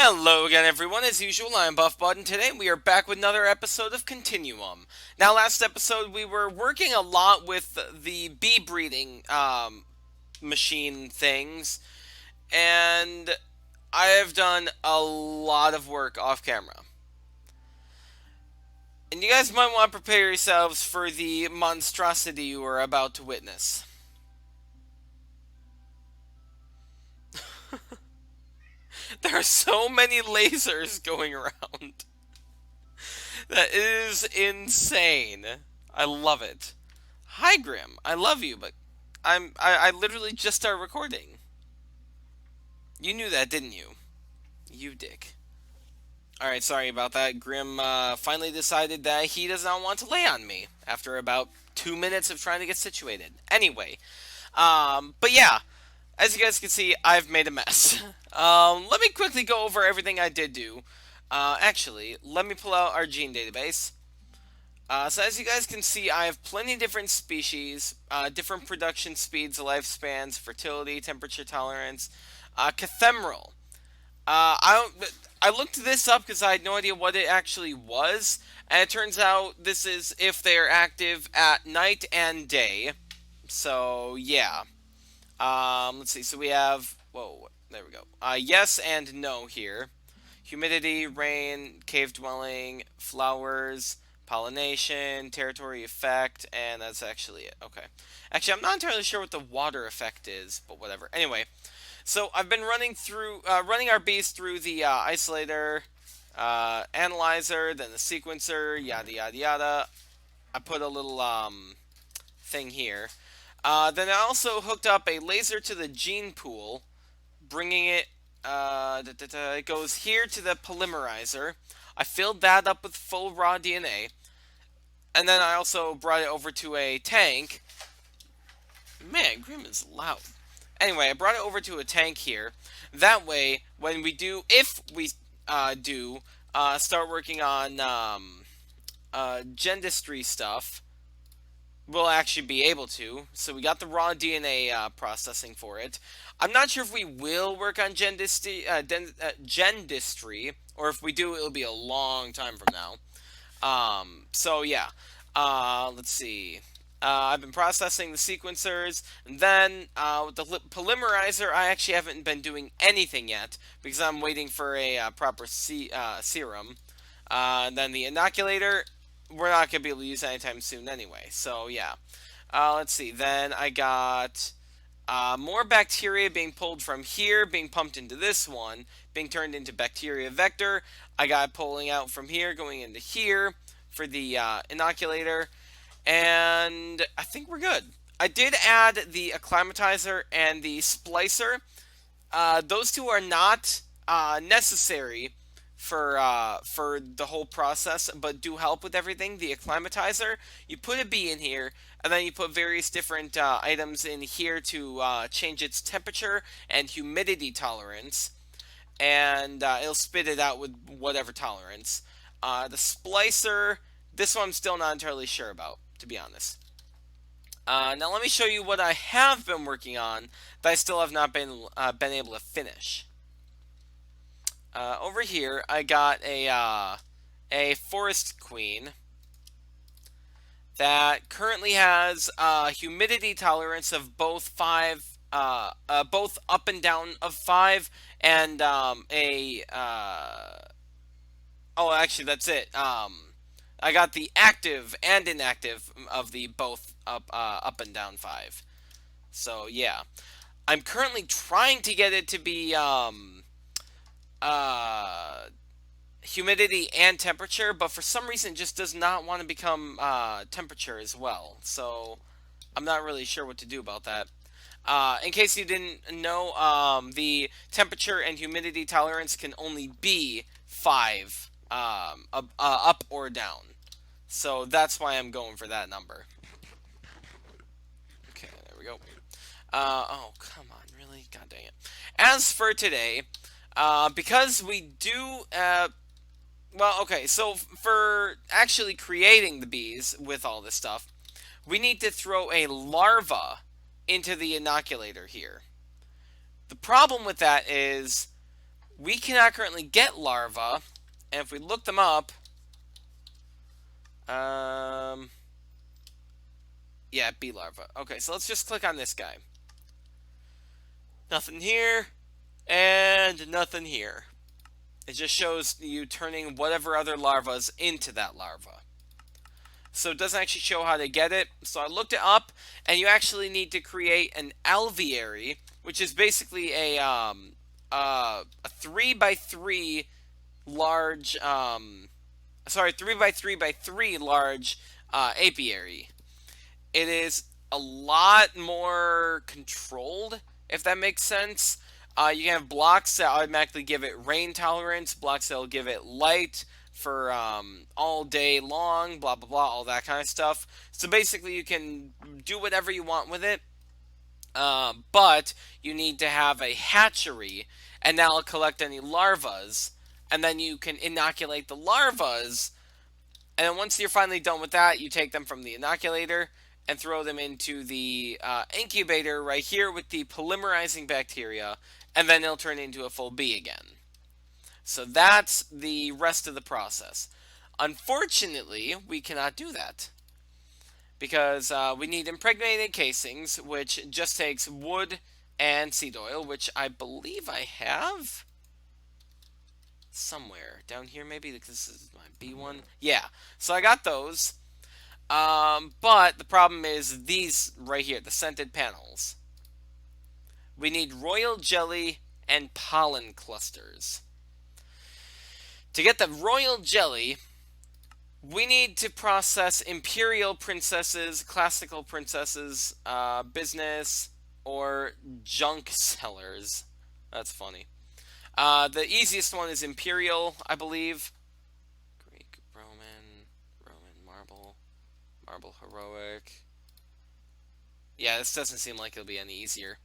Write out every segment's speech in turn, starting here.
Hello again, everyone. As usual, I'm Buff Bud, and today we are back with another episode of Continuum. Now, last episode we were working a lot with the bee breeding machine things, and I have done a lot of work off camera. And you guys might want to prepare yourselves for the monstrosity you are about to witness. There are so many lasers going around. That is insane. I love it. Hi, Grim. I love you, but I literally just started recording. You knew that, didn't you? You dick. Alright, sorry about that. Grim finally decided that he does not want to lay on me after about 2 minutes of trying to get situated. Anyway, but yeah, as you guys can see, I've made a mess. Let me quickly go over everything I did do. Actually, let me pull out our gene database. So as you guys can see, I have plenty of different species, different production speeds, lifespans, fertility, temperature tolerance, cathemeral. I looked this up because I had no idea what it actually was, and it turns out this is if they are active at night and day. So yeah. Let's see. So we have there we go. Yes and no here. Humidity, rain, cave dwelling, flowers, pollination, territory effect, and that's actually it. Okay. Actually, I'm not entirely sure what the water effect is, but whatever. Anyway, so I've been running our bees through the isolator, analyzer, then the sequencer, yada yada yada. I put a little thing here. Then I also hooked up a laser to the gene pool, bringing it. It goes here to the polymerizer. I filled that up with full raw DNA, and then I also brought it over to a tank. Man, Grim is loud. Anyway, I brought it over to a tank here. That way, when we do, if we do start working on gendistry stuff, we'll actually be able to. So we got the raw DNA processing for it. I'm not sure if we will work on gendistry, or if we do, it'll be a long time from now. So yeah, let's see. I've been processing the sequencers, and then with the polymerizer, I actually haven't been doing anything yet because I'm waiting for a proper serum. And then the inoculator, we're not going to be able to use anytime soon anyway. So yeah, let's see. Then I got more bacteria being pulled from here, being pumped into this one, being turned into bacteria vector. I got pulling out from here, going into here for the inoculator, and I think we're good. I did add the acclimatizer and the splicer. Those two are not necessary for the whole process, but do help with everything. The acclimatizer, you put a bee in here, and then you put various different items in here to change its temperature and humidity tolerance, and it'll spit it out with whatever tolerance. The splicer, this one I'm still not entirely sure about, to be honest. Now let me show you what I have been working on that I still have not been able to finish. Over here, I got a forest queen that currently has humidity tolerance of both both up and down of 5, and oh, actually, that's it. I got the active and inactive of the both up and down 5. So yeah, I'm currently trying to get it to be humidity and temperature, but for some reason it just does not want to become temperature as well. So I'm not really sure what to do about that. In case you didn't know, the temperature and humidity tolerance can only be 5 up or down. So that's why I'm going for that number. Okay, there we go. Oh, come on, really? God dang it. As for today, because we do, well, okay, so for actually creating the bees with all this stuff, we need to throw a larva into the inoculator here. The problem with that is We cannot currently get larvae, and if we look them up, um, yeah, bee larva. Okay, so let's just click on this guy. Nothing here, and nothing here. It just shows you turning whatever other larvas into that larva. So it doesn't actually show how to get it. So I looked it up, and you actually need to create an alveary, which is basically a 3x3 large 3x3x3 large apiary. It is a lot more controlled, if that makes sense. You can have blocks that automatically give it rain tolerance, blocks that will give it light for all day long, blah blah blah, all that kind of stuff. So basically, you can do whatever you want with it, but you need to have a hatchery, and that'll collect any larvas, and then you can inoculate the larvas. And then once you're finally done with that, you take them from the inoculator and throw them into the incubator right here with the polymerizing bacteria, and then it'll turn into a full bee again. So that's the rest of the process. Unfortunately, we cannot do that because we need impregnated casings, which just takes wood and seed oil, which I believe I have somewhere down here. Maybe because this is my B1. Yeah, so I got those. But the problem is these right here, the scented panels. We need royal jelly and pollen clusters. To get the royal jelly, we need to process imperial princesses, classical princesses, business, or junk sellers. That's funny. The easiest one is imperial, I believe. Greek, Roman, marble heroic. Yeah, this doesn't seem like it'll be any easier.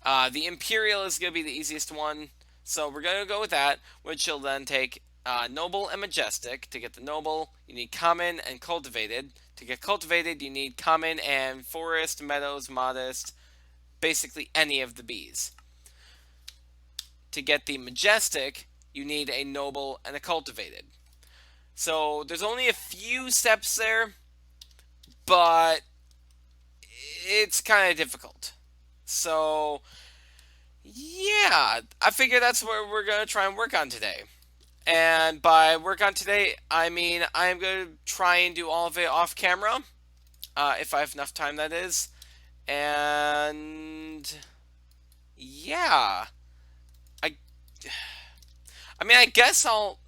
The imperial is going to be the easiest one, so we're going to go with that, which will then take noble and majestic. To get the noble, you need common and cultivated. To get cultivated, you need common and forest, meadows, modest, basically any of the bees. To get the majestic, you need a noble and a cultivated. So there's only a few steps there, but it's kind of difficult. So yeah, I figure that's what we're going to try and work on today. And by work on today, I mean I am going to try and do all of it off camera, if I have enough time, that is. And yeah, I, I mean, I guess I'll.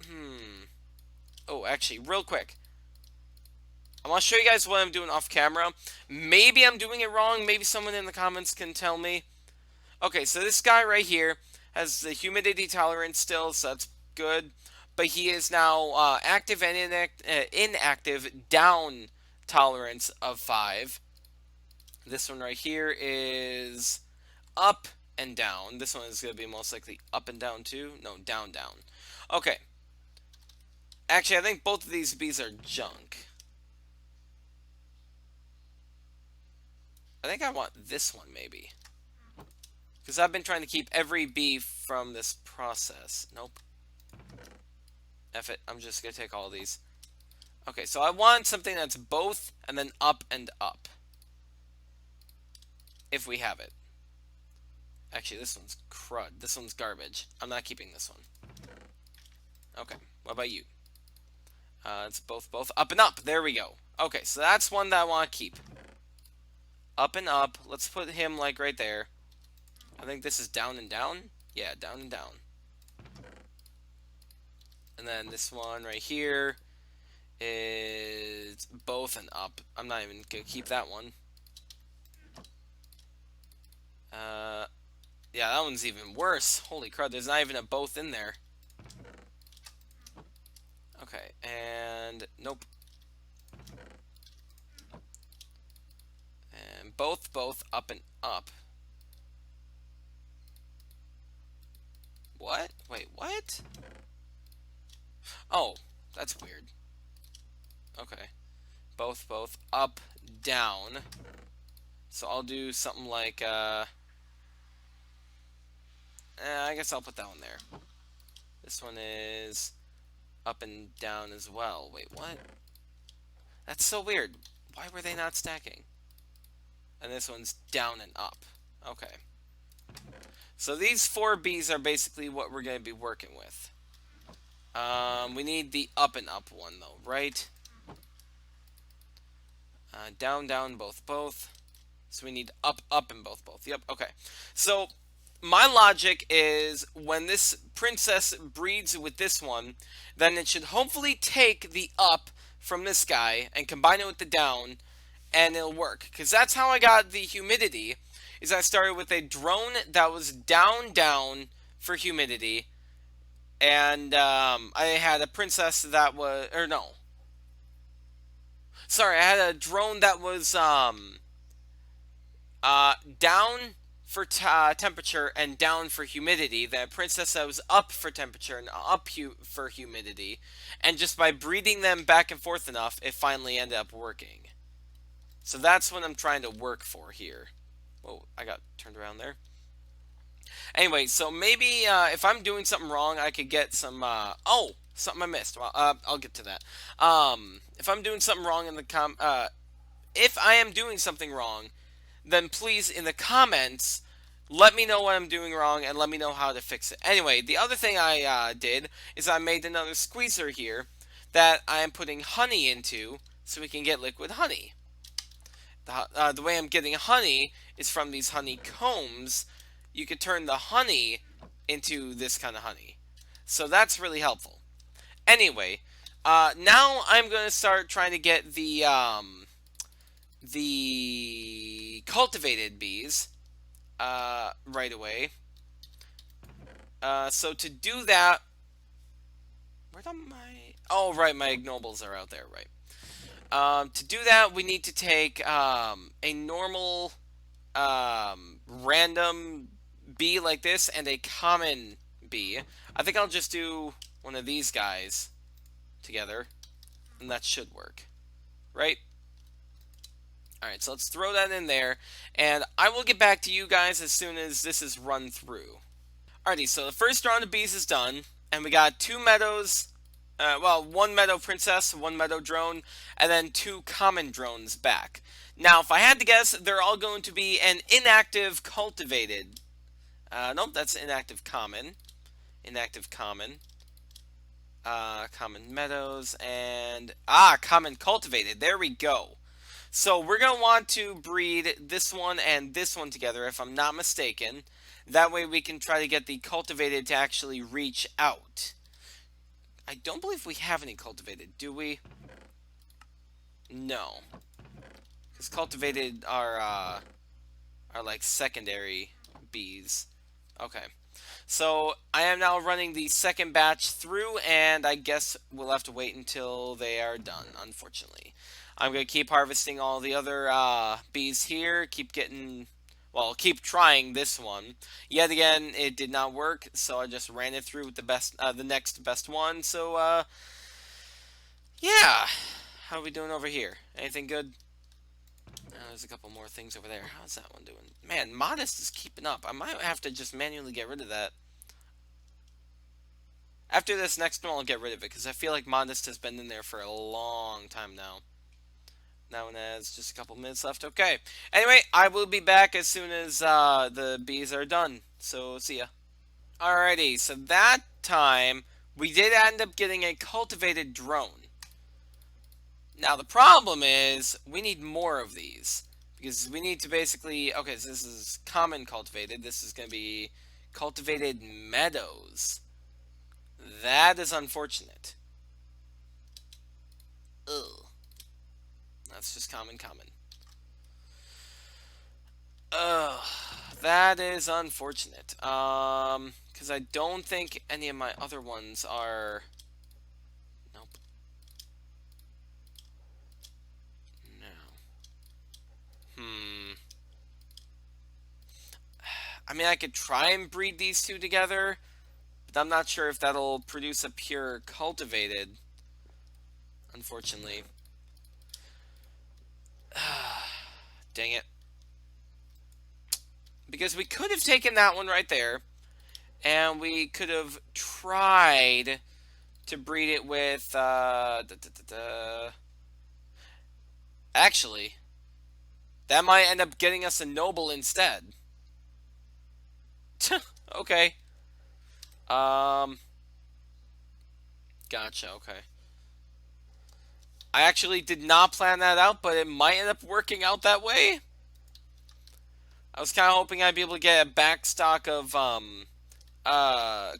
Oh, actually, real quick, I want to show you guys what I'm doing off camera. Maybe I'm doing it wrong. Maybe someone in the comments can tell me. Okay, so this guy right here has the humidity tolerance still, so that's good. But he is now active and inactive down tolerance of 5. This one right here is up and down. This one is going to be most likely up and down too. No, down, down. Okay. Actually, I think both of these bees are junk. I think I want this one maybe. Because I've been trying to keep every bee from this process. Nope. F it. I'm just going to take all of these. Okay, so I want something that's both and then up and up. If we have it. Actually, this one's crud. This one's garbage. I'm not keeping this one. Okay, what about you? It's both up and up. There we go. Okay, so that's one that I want to keep. Up and up. Let's put him like right there. I think this is down and down. Yeah, down and down. And then this one right here is both and up. I'm not even going to keep that one. Yeah, that one's even worse. Holy crud, there's not even a both in there. Okay, and nope. And both up and up. What? Wait, what? Oh, that's weird. Okay. Both up, down. So I'll do something like, I guess I'll put that one there. This one is up and down as well. Wait, what? That's so weird. Why were they not stacking? And this one's down and up. Okay. So these 4Bs are basically what we're going to be working with. We need the up and up one, though, right? Down, down, both, both. So we need up, up, and both, both. Yep, okay. So my logic is when this princess breeds with this one, then it should hopefully take the up from this guy and combine it with the down, and it'll work. Because that's how I got the humidity, is I started with a drone that was down, down for humidity, and I had a princess that was, or no. Sorry, I had a drone that was down for temperature and down for humidity. The princess that was up for temperature and up for humidity. And just by breeding them back and forth enough, it finally ended up working. So that's what I'm trying to work for here. Whoa, I got turned around there. Anyway, so maybe if I'm doing something wrong, I could get some... oh, something I missed. Well, I'll get to that. If I'm doing something wrong in the if I am doing something wrong, then please, in the comments, let me know what I'm doing wrong and let me know how to fix it. Anyway, the other thing I did is I made another squeezer here that I am putting honey into so we can get liquid honey. The way I'm getting honey is from these honeycombs. You could turn the honey into this kind of honey. So that's really helpful. Anyway, now I'm going to start trying to get the cultivated bees right away. So to do that, where are my... Oh, right, my ignobles are out there, right. To do that, we need to take a normal random bee like this and a common bee. I think I'll just do one of these guys together, and that should work, right? Alright, so let's throw that in there, and I will get back to you guys as soon as this is run through. Alrighty, so the first round of bees is done, and we got 2 meadows, well, 1 meadow princess, 1 meadow drone, and then 2 common drones back. Now, if I had to guess, they're all going to be an inactive cultivated. Nope, that's inactive common. Inactive common. Common meadows, and... common cultivated. There we go. So we're going to want to breed this one and this one together, if I'm not mistaken. That way we can try to get the cultivated to actually reach out. I don't believe we have any cultivated, do we? No. Because cultivated are like secondary bees. Okay. So I am now running the second batch through, and I guess we'll have to wait until they are done, unfortunately. I'm going to keep harvesting all the other bees here, keep trying this one. Yet again, it did not work, so I just ran it through with the next best one. So, yeah. How are we doing over here? Anything good? There's a couple more things over there. How's that one doing? Man, Modest is keeping up. I might have to just manually get rid of that. After this next one, I'll get rid of it, because I feel like Modest has been in there for a long time now. That one has just a couple minutes left. Okay. Anyway, I will be back as soon as the bees are done. So, see ya. Alrighty, so that time, we did end up getting a cultivated drone. Now, the problem is, we need more of these. Because we need to basically... Okay, so this is common cultivated. This is going to be cultivated meadows. That is unfortunate. Ugh. That's just common. Ugh. That is unfortunate. Because I don't think any of my other ones are... Nope. No. I mean, I could try and breed these two together, but I'm not sure if that'll produce a pure cultivated, unfortunately. Dang it. Because we could have taken that one right there, And we could have tried to breed it with, actually, that might end up getting us a noble instead. Okay. Um, gotcha, okay. I actually did not plan that out, but it might end up working out that way. I was kind of hoping I'd be able to get a back stock of,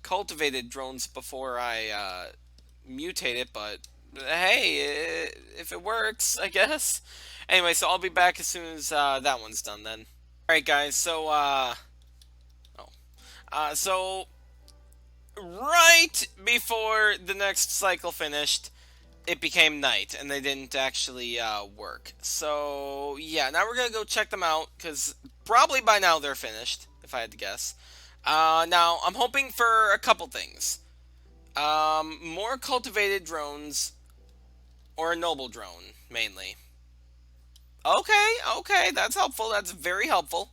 cultivated drones before I, mutate it, but hey, if it works, I guess. Anyway, so I'll be back as soon as, that one's done then. Alright, guys, so, oh. So, right before the next cycle finished, it became night, and they didn't actually work. So, yeah, now we're gonna go check them out, because probably by now they're finished, if I had to guess. Now, I'm hoping for a couple things. More cultivated drones, or a noble drone, mainly. Okay, okay, that's helpful, that's very helpful.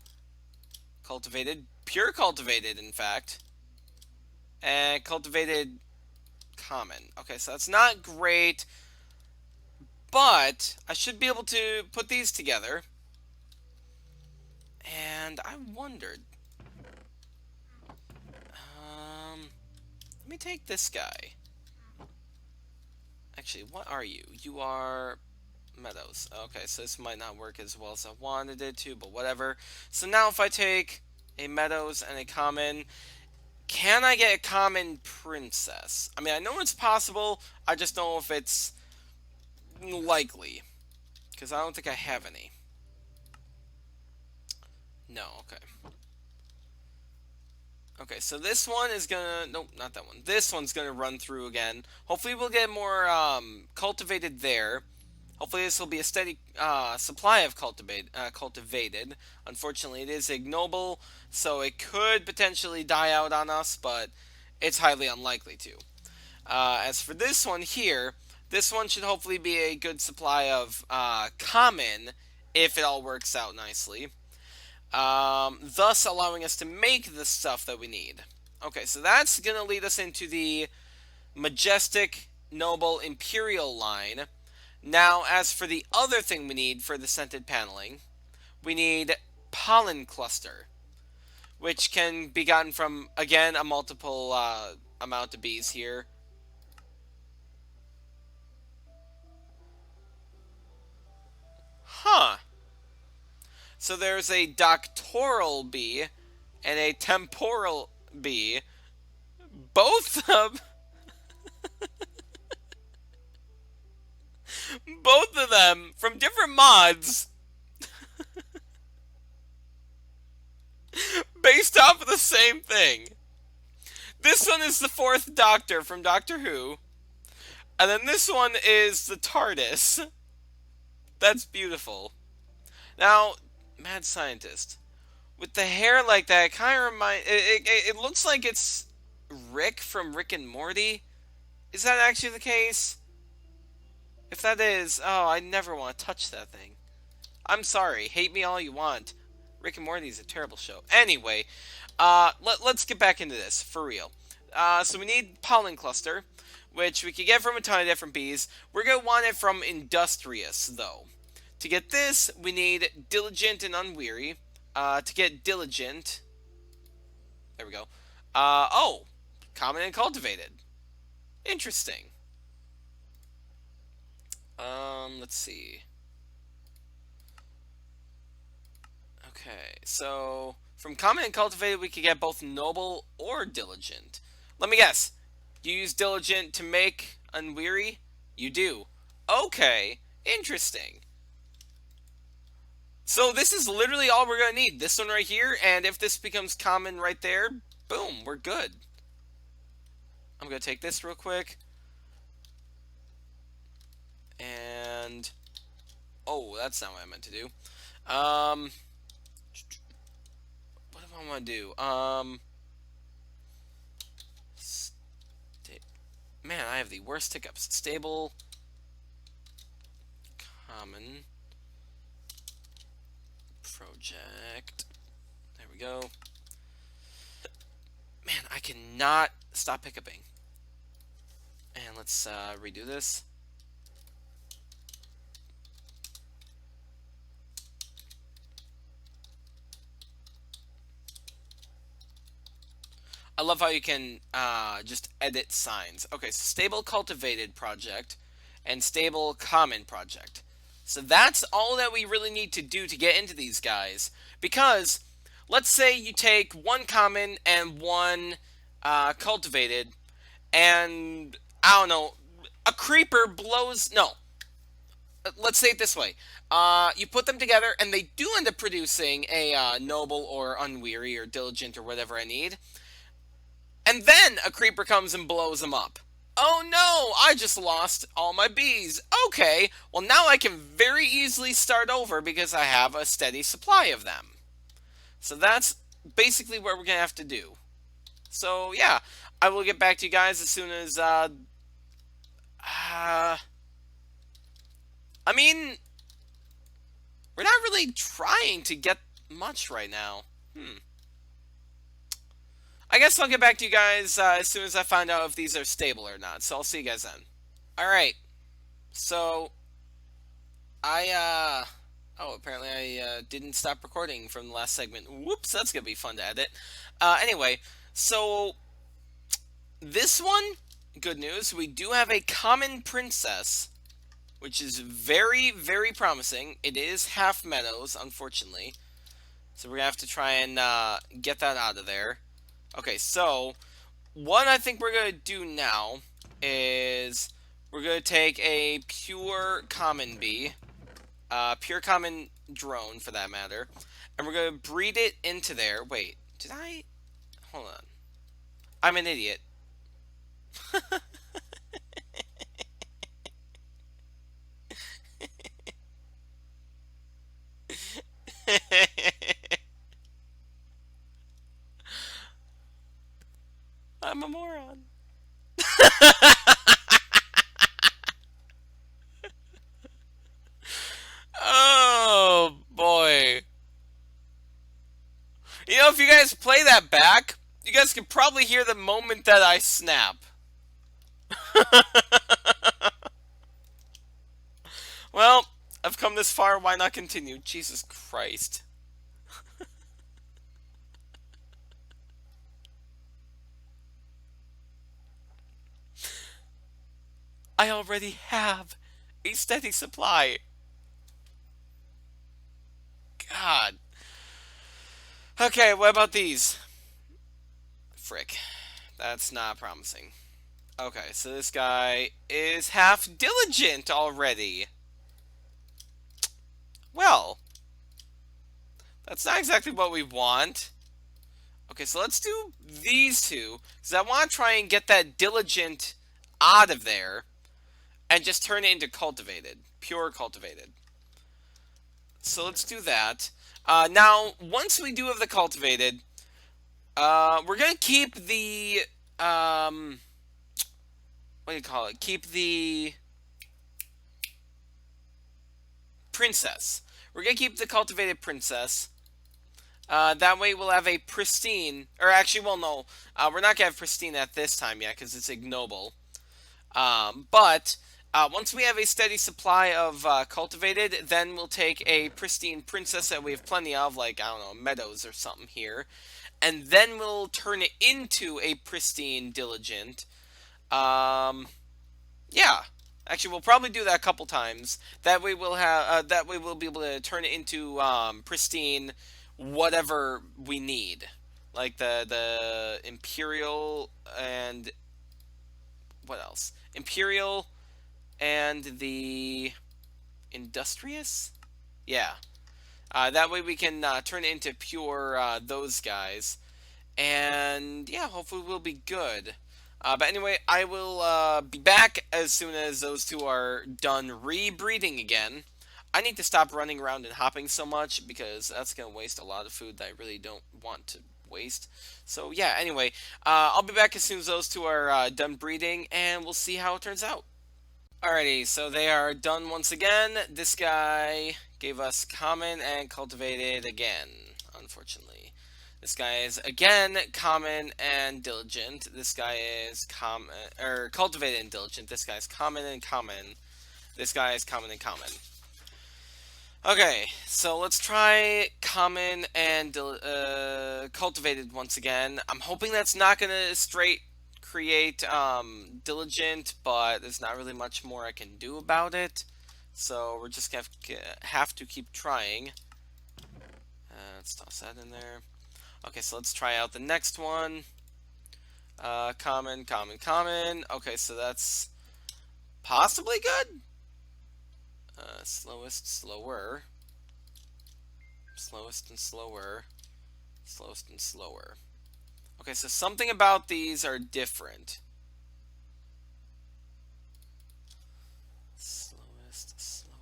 Cultivated, pure cultivated, in fact. And cultivated common. Okay, so that's not great. But I should be able to put these together. And I wondered. Let me take this guy. Actually, what are you? You are Meadows. Okay, so this might not work as well as I wanted it to, but whatever. So now if I take a Meadows and a common, can I get a common princess? I mean, I know it's possible. I just don't know if it's likely. Because I don't think I have any. No, okay. Okay, so this one is gonna... Nope, not that one. This one's gonna run through again. Hopefully we'll get more cultivated there. Hopefully this will be a steady supply of cultivated. Unfortunately, it is ignoble, so it could potentially die out on us, but it's highly unlikely to. As for this one here, this one should hopefully be a good supply of common, if it all works out nicely. Thus allowing us to make the stuff that we need. Okay, so that's going to lead us into the Majestic, Noble, Imperial line. Now, as for the other thing we need for the scented paneling, we need Pollen Cluster, which can be gotten from, again, a multiple amount of bees here. Huh. So there's a doctoral bee and a temporal bee. Both of both of them from different mods based off of the same thing. This one is the fourth Doctor from Doctor Who, and then this one is the TARDIS. That's beautiful. Now, mad scientist with the hair like that, kind of it looks like it's Rick from Rick and Morty. Is that actually the case? If that is, oh, I never want to touch that thing. I'm sorry. Hate me all you want. Rick and Morty is a terrible show. Anyway, let's get back into this, for real. So we need Pollen Cluster, which we can get from a ton of different bees. We're going to want it from Industrious, though. To get this, we need Diligent and Unweary. To get Diligent... There we go. Oh! Common and Cultivated. Interesting. Let's see. Okay, so from Common and Cultivated, we could get both Noble or Diligent. Let me guess. You use Diligent to make Unweary? You do. Okay, interesting. So this is literally all we're going to need. This one right here, and if this becomes Common right there, boom, we're good. I'm going to take this real quick. And... Oh, that's not what I meant to do. What do I want to do? Man, I have the worst hiccups. Stable, common, project. There we go. Man, I cannot stop hiccuping. And let's redo this. I love how you can just edit signs. Okay, so stable cultivated project and stable common project. So that's all that we really need to do to get into these guys. Because let's say you take one common and one cultivated, and I don't know, a creeper blows. No, let's say it this way. You put them together, and they do end up producing a noble or unweary or diligent or whatever I need. And then a creeper comes and blows them up. Oh no, I just lost all my bees. Okay, well now I can very easily start over because I have a steady supply of them. So that's basically what we're going to have to do. So yeah, I will get back to you guys as soon as, I mean, we're not really trying to get much right now. I guess I'll get back to you guys as soon as I find out if these are stable or not. So I'll see you guys then. Alright, so I oh, apparently I didn't stop recording from the last segment. Whoops, that's gonna be fun to edit. Anyway, so this one, good news, we do have a common princess, which is very, very promising. It is half meadows, unfortunately. So we're gonna have to try and get that out of there. Okay, so what I think we're gonna do now is we're gonna take a pure common bee, pure common drone for that matter, and we're gonna breed it into there. Wait, did I? Hold on. I'm an idiot. I'm a moron. Oh boy. You know, if you guys play that back, you guys can probably hear the moment that I snap. Well, I've come this far, why not continue? Jesus Christ. I already have a steady supply. God. Okay, what about these? Frick. That's not promising. Okay, so this guy is half diligent already. Well, that's not exactly what we want. Okay, so let's do these two, because I want to try and get that diligent out of there and just turn it into cultivated, pure cultivated. So let's do that. Now, once we do have the cultivated, we're going to keep the, what do you call it? Keep the princess. We're going to keep the cultivated princess. That way we'll have a pristine, or actually, well, no, we're not going to have pristine at this time yet, because it's ignoble. But once we have a steady supply of cultivated, then we'll take a pristine princess that we have plenty of, like, I don't know, meadows or something here. And then we'll turn it into a pristine diligent. Yeah. Actually, we'll probably do that a couple times. That way we'll have, that way we'll be able to turn it into pristine whatever we need. Like the Imperial and what else? Imperial and the Industrious? Yeah. That way we can turn it into pure those guys. And yeah, hopefully we'll be good. But anyway, I will be back as soon as those two are done rebreeding again. I need to stop running around and hopping so much because that's going to waste a lot of food that I really don't want to waste. So yeah, anyway, I'll be back as soon as those two are done breeding, and we'll see how it turns out. Alrighty, so they are done once again. This guy gave us common and cultivated again, unfortunately. This guy is again common and diligent. This guy is common or cultivated and diligent. This guy's common and common. This guy is common and common. Okay, so let's try common and cultivated once again. I'm hoping that's not gonna straight create diligent, but there's not really much more I can do about it. So we're just gonna have to keep trying. Let's toss that in there. Okay, so let's try out the next one. Common, common, common. Okay, so that's possibly good. Slowest, slower. Slowest and slower. Slowest and slower. Okay, so something about these are different. Slowest, slower.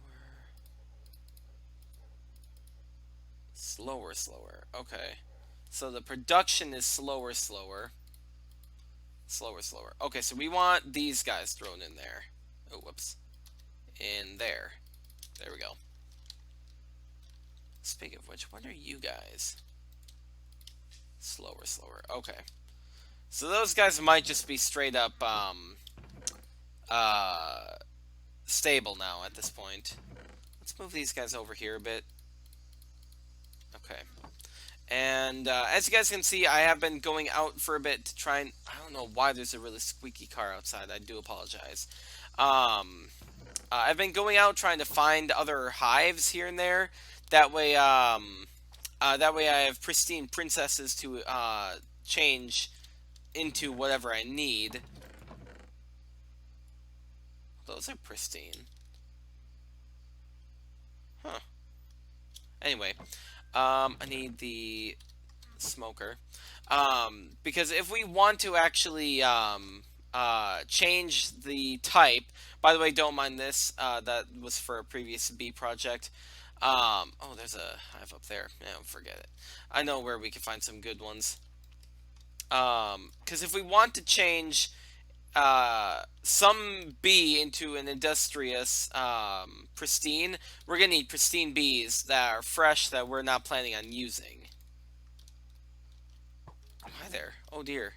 Slower, slower. Okay. So the production is slower, slower. Slower, slower. Okay, so we want these guys thrown in there. Oh, whoops. In there. There we go. Speaking of which, what are you guys? Slower, slower. Okay. So those guys might just be straight up, stable now at this point. Let's move these guys over here a bit. Okay. And as you guys can see, I have been going out for a bit to try and... I don't know why there's a really squeaky car outside. I do apologize. I've been going out trying to find other hives here and there. That way I have pristine princesses to change into whatever I need. Those are pristine. Huh. Anyway, I need the smoker. Because if we want to actually change the type, by the way, don't mind this, that was for a previous bee project. Oh, there's a hive up there. Yeah, forget it. I know where we can find some good ones. Because if we want to change some bee into an industrious pristine, we're gonna need pristine bees that are fresh that we're not planning on using. Oh, hi there. Oh dear.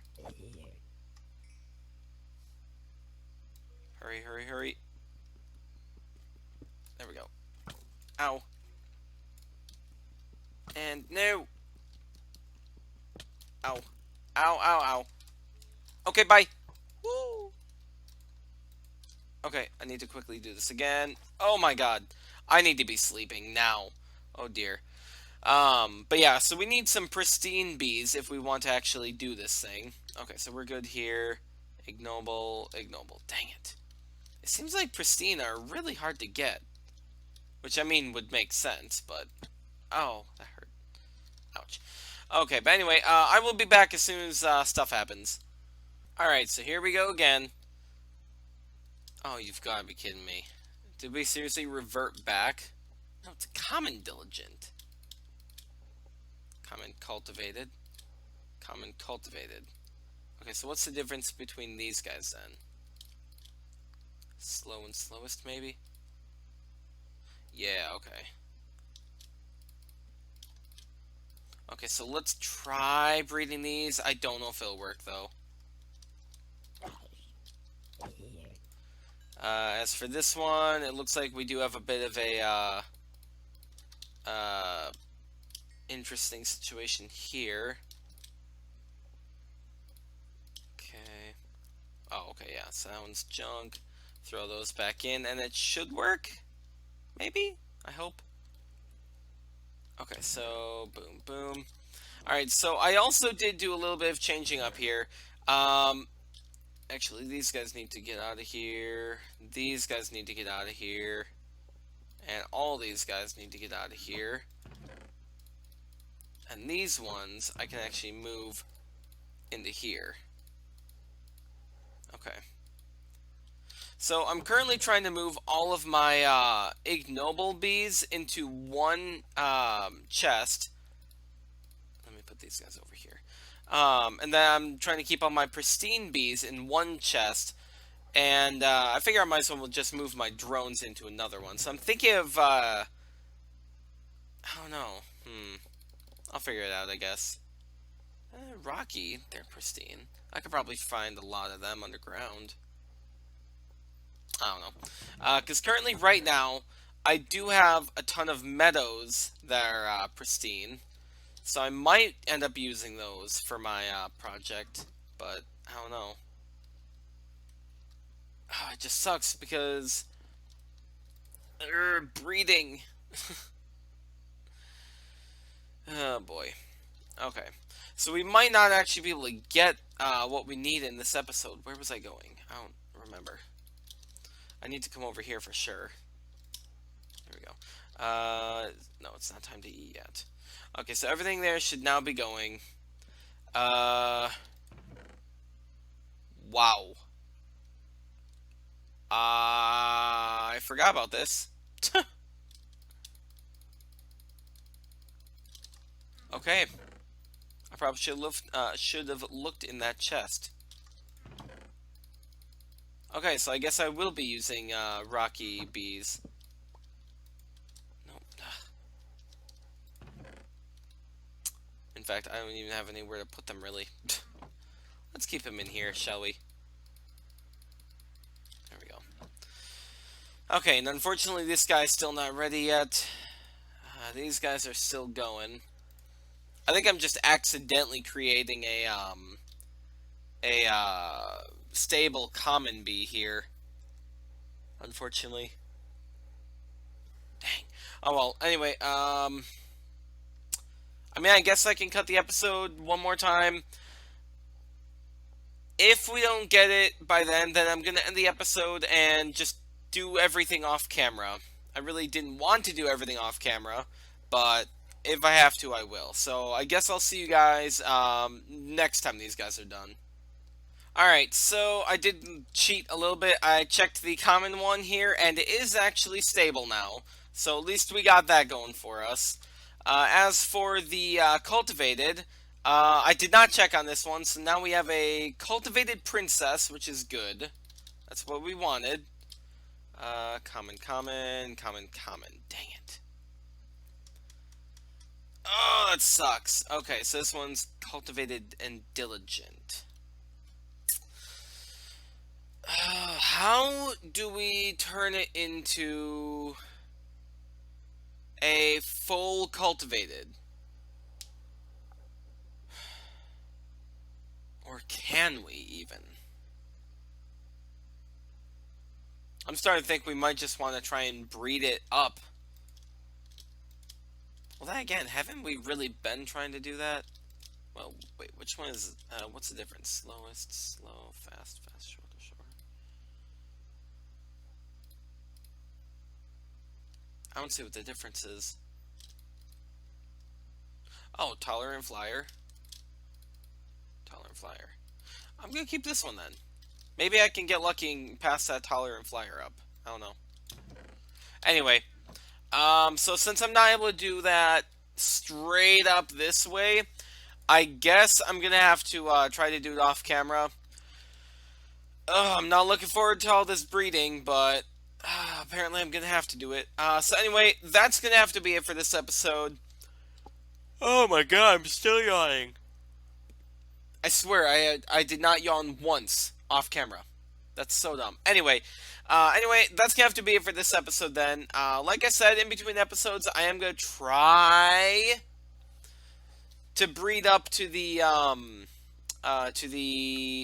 Hurry, hurry, hurry. There we go. Ow. And no. Ow. Ow, ow, ow. Okay, bye. Woo. Okay, I need to quickly do this again. Oh my god. I need to be sleeping now. Oh dear. But yeah, so we need some pristine bees if we want to actually do this thing. Okay, so we're good here. Ignoble, ignoble. Dang it. It seems like pristine are really hard to get. Which, I mean, would make sense, but... Oh, that hurt. Ouch. Okay, but anyway, I will be back as soon as stuff happens. Alright, so here we go again. Oh, you've got to be kidding me. Did we seriously revert back? No, it's common diligent. Common cultivated. Common cultivated. Okay, so what's the difference between these guys then? Slow and slowest, maybe? Yeah, okay. Okay, so let's try breeding these. I don't know if it'll work, though. As for this one, it looks like we do have a bit of a, interesting situation here. Okay. Oh, okay, yeah, so that one's junk. Throw those back in, and it should work? Maybe? I hope. Okay, so boom, boom. Alright, so I also did do a little bit of changing up here. Actually, these guys need to get out of here. These guys need to get out of here. And all these guys need to get out of here. And these ones, I can actually move into here. Okay. So I'm currently trying to move all of my ignoble bees into one chest. Let me put these guys over here. And then I'm trying to keep all my pristine bees in one chest. And I figure I might as well just move my drones into another one. So I'm thinking of, I don't know. I'll figure it out, I guess. Rocky, they're pristine. I could probably find a lot of them underground. I don't know. Because currently, right now, I do have a ton of meadows that are pristine. So I might end up using those for my project. But, I don't know. It just sucks because... breeding. Oh, boy. Okay. So we might not actually be able to get what we need in this episode. Where was I going? I don't remember. I need to come over here for sure. There we go. No, it's not time to eat yet. Okay, so everything there should now be going. Wow. I forgot about this. Okay. I probably should have looked in that chest. Okay, so I guess I will be using rocky bees. Nope. In fact, I don't even have anywhere to put them really. Let's keep them in here, shall we? There we go. Okay, and unfortunately this guy's still not ready yet. These guys are still going. I think I'm just accidentally creating a stable common bee here. Unfortunately. Dang. Oh well, anyway, I mean, I guess I can cut the episode one more time. If we don't get it by then I'm gonna end the episode and just do everything off camera. I really didn't want to do everything off camera, but if I have to, I will. So I guess I'll see you guys next time these guys are done. Alright, so I did cheat a little bit. I checked the common one here, and it is actually stable now. So at least we got that going for us. As for the cultivated, I did not check on this one, so now we have a cultivated princess, which is good. That's what we wanted. Common. Dang it. Oh, that sucks. Okay, so this one's cultivated and diligent. How do we turn it into a full cultivated? Or can we even? I'm starting to think we might just want to try and breed it up. Well, then again, haven't we really been trying to do that? Well, wait, which one is, what's the difference? Slowest, slow, fast, short. I don't see what the difference is. Oh, tolerant flyer. I'm gonna keep this one then. Maybe I can get lucky and pass that tolerant flyer up. I don't know. Anyway, so since I'm not able to do that straight up this way, I guess I'm gonna have to try to do it off camera. I'm not looking forward to all this breeding, but apparently I'm gonna have to do it. So anyway, that's gonna have to be it for this episode. Oh my god, I'm still yawning. I swear, I did not yawn once off camera. That's so dumb. Anyway, that's gonna have to be it for this episode then. Like I said, in between episodes, I am gonna try to breed up to the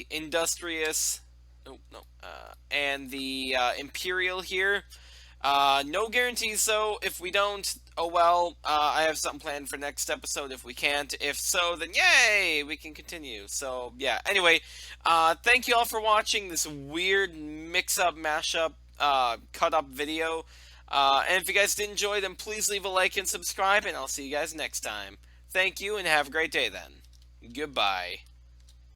industrious, and the imperial here. No guarantees though. If we don't, oh well. I have something planned for next episode if we can't. If so, then yay, we can continue. So yeah. Anyway, thank you all for watching this weird mix-up, mashup, cut-up video. And if you guys did enjoy, then please leave a like and subscribe, and I'll see you guys next time. Thank you, and have a great day then. Goodbye.